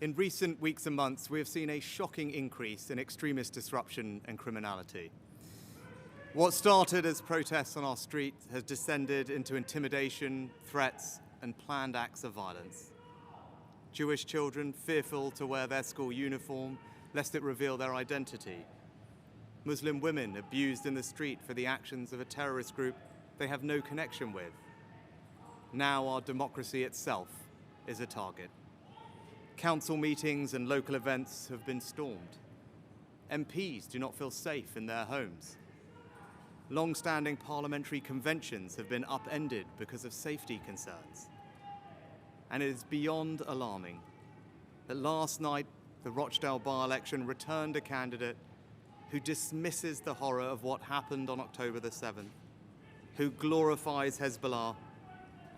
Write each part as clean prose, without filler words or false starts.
In recent weeks and months, we have seen a shocking increase in extremist disruption and criminality. What started as protests on our streets has descended into intimidation, threats, and planned acts of violence. Jewish children fearful to wear their school uniform lest it reveal their identity. Muslim women abused in the street for the actions of a terrorist group they have no connection with. Now our democracy itself is a target. Council meetings and local events have been stormed. MPs do not feel safe in their homes. Long-standing parliamentary conventions have been upended because of safety concerns. And it is beyond alarming that last night the Rochdale by-election returned a candidate who dismisses the horror of what happened on October the 7th, who glorifies Hezbollah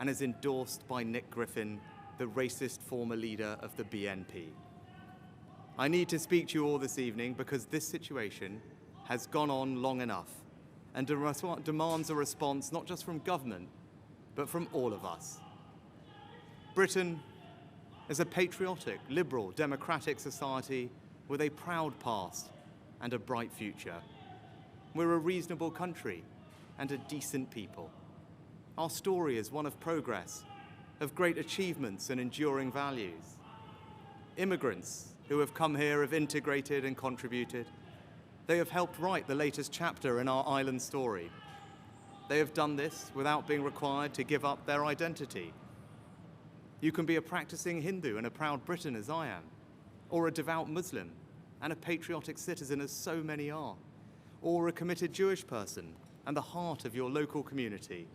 and is endorsed by Nick Griffin, the racist former leader of the BNP. I need to speak to you all this evening because this situation has gone on long enough and demands a response not just from government, but from all of us. Britain is a patriotic, liberal, democratic society with a proud past and a bright future. We're a reasonable country and a decent people. Our story is one of progress, of great achievements and enduring values. Immigrants who have come here have integrated and contributed. They have helped write the latest chapter in our island story. They have done this without being required to give up their identity. You can be a practicing Hindu and a proud Briton as I am, or a devout Muslim and a patriotic citizen as so many are, or a committed Jewish person and the heart of your local community,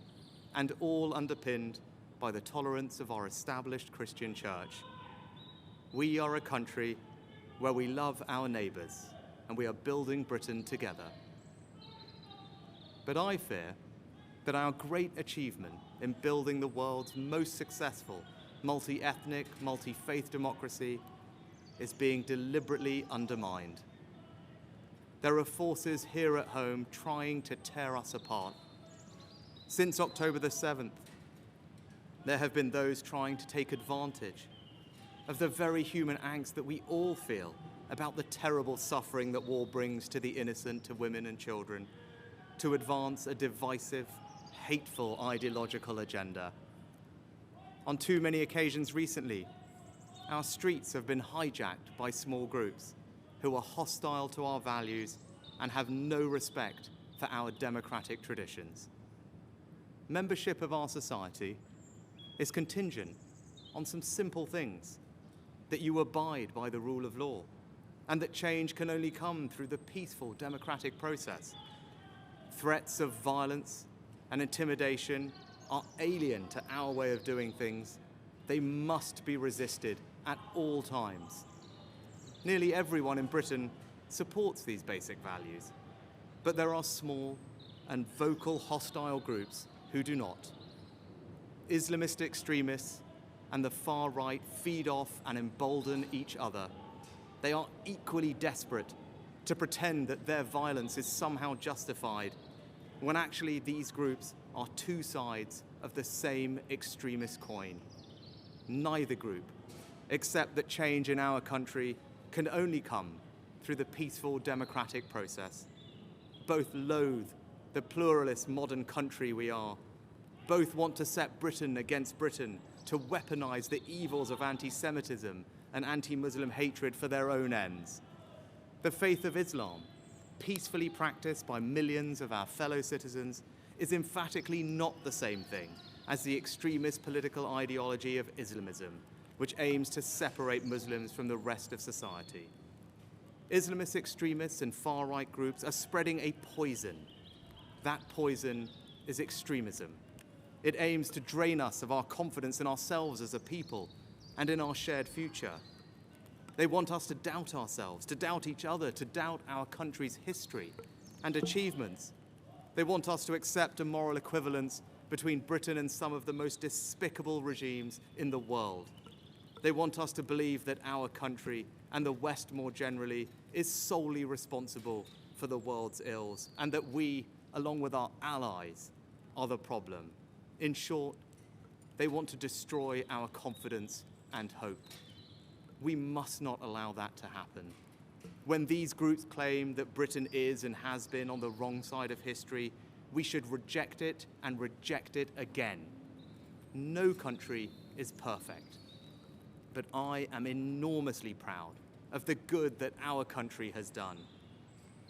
and all underpinned by the tolerance of our established Christian church. We are a country where we love our neighbours and we are building Britain together. But I fear that our great achievement in building the world's most successful multi-ethnic, multi-faith democracy is being deliberately undermined. There are forces here at home trying to tear us apart. Since October the 7th, there have been those trying to take advantage of the very human angst that we all feel about the terrible suffering that war brings to the innocent, to women and children, to advance a divisive, hateful ideological agenda. On too many occasions recently, our streets have been hijacked by small groups who are hostile to our values and have no respect for our democratic traditions. Membership of our society is contingent on some simple things: that you abide by the rule of law, and that change can only come through the peaceful democratic process. Threats of violence and intimidation are alien to our way of doing things. They must be resisted at all times. Nearly everyone in Britain supports these basic values, but there are small and vocal hostile groups who do not. Islamist extremists and the far right feed off and embolden each other. They are equally desperate to pretend that their violence is somehow justified, when actually these groups are two sides of the same extremist coin. Neither group accept that change in our country can only come through the peaceful democratic process. Both loathe the pluralist modern country we are. Both want to set Britain against Britain, to weaponize the evils of anti-Semitism and anti-Muslim hatred for their own ends. The faith of Islam, peacefully practiced by millions of our fellow citizens, is emphatically not the same thing as the extremist political ideology of Islamism, which aims to separate Muslims from the rest of society. Islamist extremists and far-right groups are spreading a poison. That poison is extremism. It aims to drain us of our confidence in ourselves as a people and in our shared future. They want us to doubt ourselves, to doubt each other, to doubt our country's history and achievements. They want us to accept a moral equivalence between Britain and some of the most despicable regimes in the world. They want us to believe that our country and the West more generally is solely responsible for the world's ills, and that we, along with our allies, are the problem. In short, they want to destroy our confidence and hope. We must not allow that to happen. When these groups claim that Britain is and has been on the wrong side of history, we should reject it and reject it again. No country is perfect, but I am enormously proud of the good that our country has done.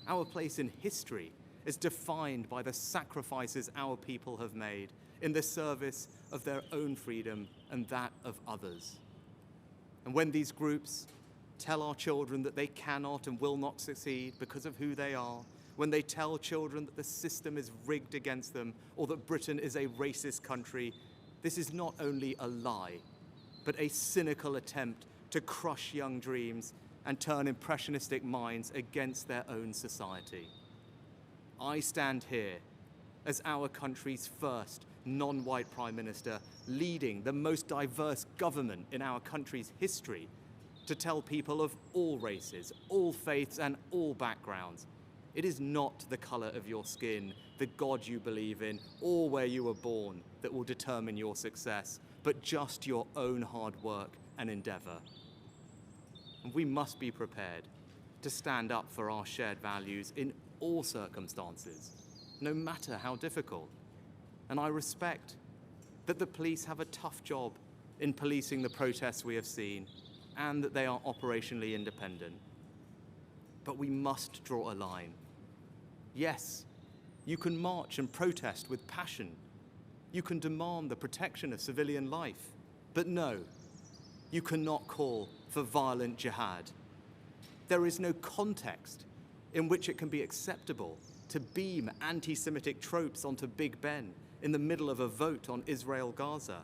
Our place in history is defined by the sacrifices our people have made in the service of their own freedom and that of others. And when these groups tell our children that they cannot and will not succeed because of who they are, when they tell children that the system is rigged against them or that Britain is a racist country, this is not only a lie, but a cynical attempt to crush young dreams and turn impressionistic minds against their own society. I stand here as our country's first non-white Prime Minister, leading the most diverse government in our country's history, to tell people of all races, all faiths and all backgrounds, it is not the colour of your skin, the God you believe in, or where you were born that will determine your success, but just your own hard work and endeavour. And we must be prepared to stand up for our shared values in all circumstances, no matter how difficult. And I respect that the police have a tough job in policing the protests we have seen, and that they are operationally independent. But we must draw a line. Yes, you can march and protest with passion. You can demand the protection of civilian life. But no, you cannot call for violent jihad. There is no context in which it can be acceptable to beam anti-Semitic tropes onto Big Ben in the middle of a vote on Israel-Gaza.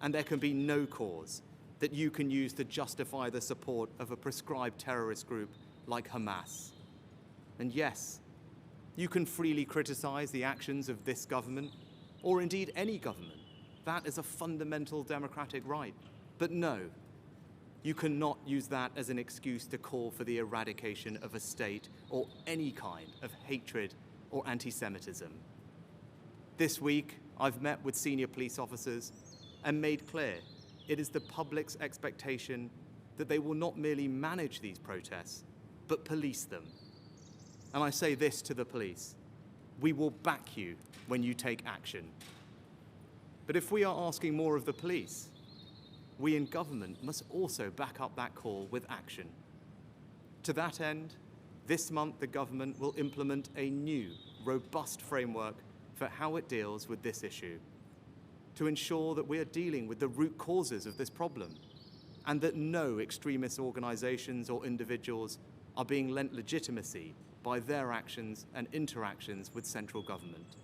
And there can be no cause that you can use to justify the support of a prescribed terrorist group like Hamas. And yes, you can freely criticize the actions of this government, or indeed any government. That is a fundamental democratic right. But no, you cannot use that as an excuse to call for the eradication of a state or any kind of hatred or anti-Semitism. This week, I've met with senior police officers and made clear it is the public's expectation that they will not merely manage these protests, but police them. And I say this to the police: we will back you when you take action. But if we are asking more of the police, we in government must also back up that call with action. To that end, this month the government will implement a new, robust framework for how it deals with this issue, to ensure that we are dealing with the root causes of this problem, and that no extremist organisations or individuals are being lent legitimacy by their actions and interactions with central government.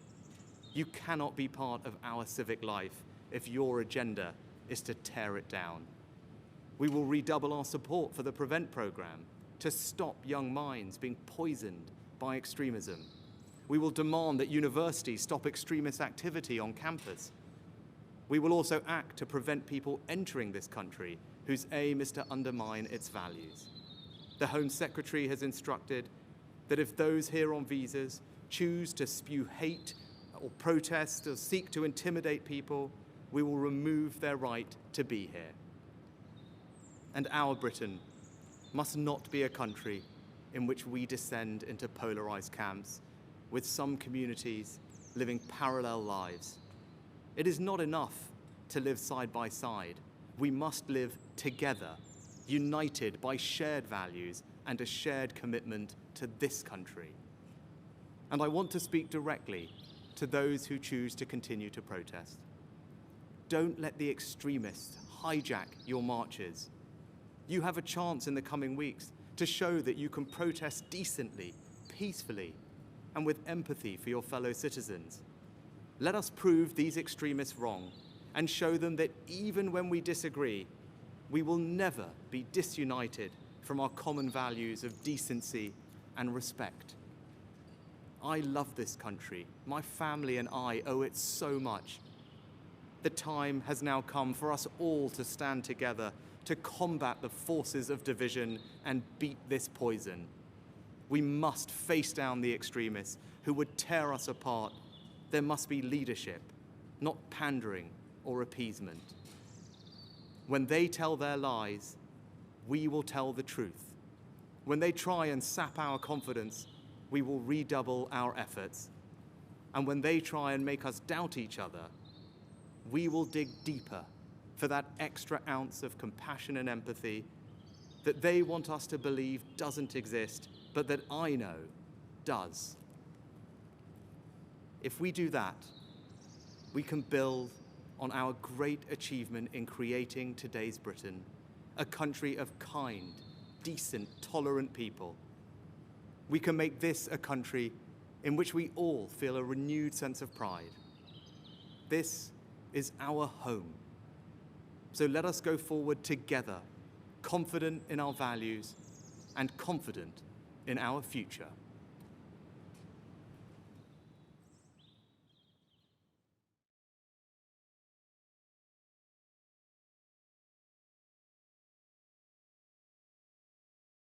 You cannot be part of our civic life if your agenda is to tear it down. We will redouble our support for the Prevent programme to stop young minds being poisoned by extremism. We will demand that universities stop extremist activity on campus. We will also act to prevent people entering this country whose aim is to undermine its values. The Home Secretary has instructed that if those here on visas choose to spew hate or protest or seek to intimidate people, we will remove their right to be here. And our Britain must not be a country in which we descend into polarised camps, with some communities living parallel lives. It is not enough to live side by side. We must live together, united by shared values and a shared commitment to this country. And I want to speak directly to those who choose to continue to protest. Don't let the extremists hijack your marches. You have a chance in the coming weeks to show that you can protest decently, peacefully, and with empathy for your fellow citizens. Let us prove these extremists wrong and show them that even when we disagree, we will never be disunited from our common values of decency and respect. I love this country. My family and I owe it so much. The time has now come for us all to stand together to combat the forces of division and beat this poison. We must face down the extremists who would tear us apart. There must be leadership, not pandering or appeasement. When they tell their lies, we will tell the truth. When they try and sap our confidence, we will redouble our efforts. And when they try and make us doubt each other, we will dig deeper for that extra ounce of compassion and empathy that they want us to believe doesn't exist, but that I know does. If we do that, we can build on our great achievement in creating today's Britain, a country of kind, decent, tolerant people. We can make this a country in which we all feel a renewed sense of pride. This is our home. So let us go forward together, confident in our values and confident in our future.